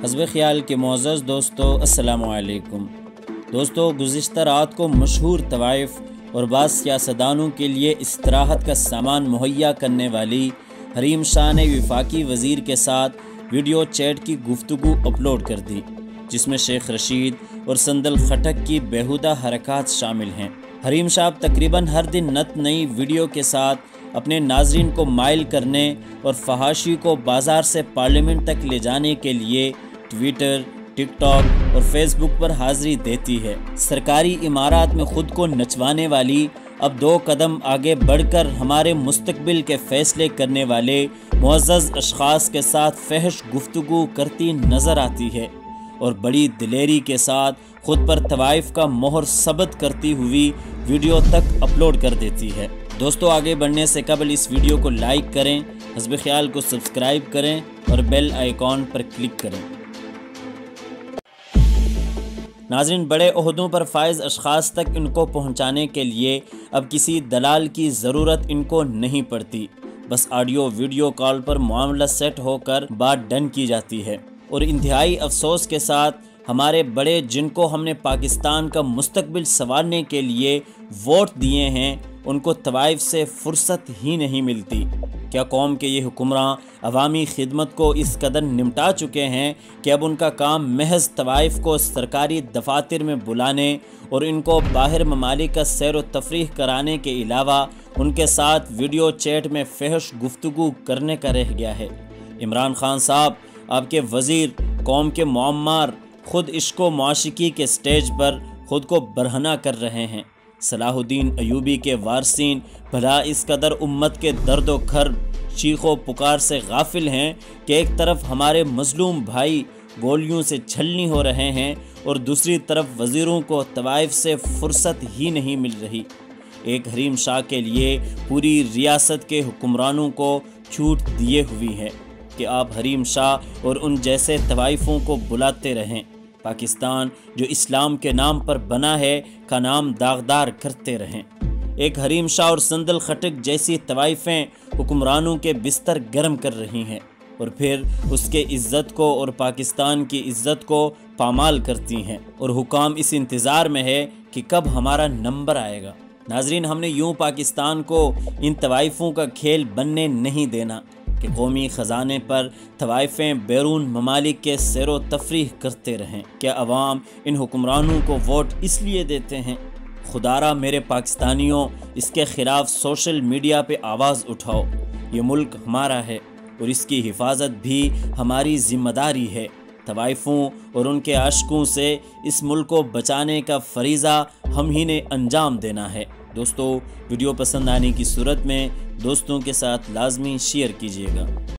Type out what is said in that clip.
حسب خیال کے معزز دوستو السلام علیکم۔ دوستو گزشتہ رات کو مشہور طوائف اور بعض سیاستدانوں کے لیے استراحت کا سامان مہیا کرنے والی حریم شاہ نے وفاقی وزیر کے ساتھ ویڈیو چیٹ کی گفتگو اپلوڈ کر دی، جس میں شیخ رشید اور سندل خٹک کی بیہودہ حرکات شامل ہیں۔ حریم شاہ تقریباً ہر دن نت نئی ویڈیو کے ساتھ اپنے ناظرین کو مائل کرنے اور فحاشی کو بازار سے پارلیمنٹ تک لے جانے کے لیے ٹویٹر، ٹک ٹاک اور فیس بک پر حاضری دیتی ہے۔ سرکاری عمارات میں خود کو نچوانے والی اب 2 قدم آگے بڑھ کر ہمارے مستقبل کے فیصلے کرنے والے معزز اشخاص کے ساتھ فحش گفتگو کرتی نظر آتی ہے اور بڑی دلیری کے ساتھ خود پر طوائف کا مہر ثبت کرتی ہوئی ویڈیو تک اپلوڈ کر دیتی ہے۔ دوستو آگے بڑھنے سے قبل اس ویڈیو کو لائک کریں، حسب خیال کو سبسکرائب کریں اور بیل آئیکن پر کلک کریں۔ ناظرین، بڑے عہدوں پر فائز اشخاص تک ان کو پہنچانے کے لیے اب کسی دلال کی ضرورت ان کو نہیں پڑتی، بس آڈیو ویڈیو کال پر معاملہ سیٹ ہو کر بات ڈن کی جاتی ہے۔ اور انتہائی افسوس کے ساتھ ہمارے بڑے، جن کو ہم نے پاکستان کا مستقبل سنوارنے کے لیے ووٹ دیے ہیں، ان کو طوائف سے فرصت ہی نہیں ملتی۔ کیا قوم کے یہ حکمراں عوامی خدمت کو اس قدر نمٹا چکے ہیں کہ اب ان کا کام محض طوائف کو سرکاری دفاتر میں بلانے اور ان کو باہر ممالک کا سیر و تفریح کرانے کے علاوہ ان کے ساتھ ویڈیو چیٹ میں فحش گفتگو کرنے کا رہ گیا ہے؟ عمران خان صاحب، آپ کے وزیر قوم کے معمار، خود عشق و معاشقی کے سٹیج پر خود کو برہنہ کر رہے ہیں۔ صلاح الدین ایوبی کے وارثین بھلا اس قدر امت کے درد و کرب، چیخ و پکار سے غافل ہیں کہ ایک طرف ہمارے مظلوم بھائی گولیوں سے چھلنی ہو رہے ہیں اور دوسری طرف وزیروں کو طوائف سے فرصت ہی نہیں مل رہی۔ ایک حریم شاہ کے لیے پوری ریاست کے حکمرانوں کو چھوٹ دیے ہوئی ہے کہ آپ حریم شاہ اور ان جیسے طوائفوں کو بلاتے رہیں۔ پاکستان جو اسلام کے نام پر بنا ہے کا نام داغدار کرتے رہیں۔ ایک حریم شاہ اور سندل خٹک جیسی طوائفیں حکمرانوں کے بستر گرم کر رہی ہیں اور پھر اس کے عزت کو اور پاکستان کی عزت کو پامال کرتی ہیں، اور حکام اس انتظار میں ہے کہ کب ہمارا نمبر آئے گا۔ ناظرین، ہم نے یوں پاکستان کو ان طوائفوں کا کھیل بننے نہیں دینا کہ قومی خزانے پر طوائفیں بیرون ممالک کے سیر و تفریح کرتے رہیں۔ کیا عوام ان حکمرانوں کو ووٹ اس لیے دیتے ہیں؟ خدارا میرے پاکستانیوں، اس کے خلاف سوشل میڈیا پہ آواز اٹھاؤ۔ یہ ملک ہمارا ہے اور اس کی حفاظت بھی ہماری ذمہ داری ہے۔ طوائفوں اور ان کے عاشقوں سے اس ملک کو بچانے کا فریضہ ہم ہی نے انجام دینا ہے۔ دوستو، ویڈیو پسند آنے کی صورت میں دوستوں کے ساتھ لازمی شیئر کیجیے گا۔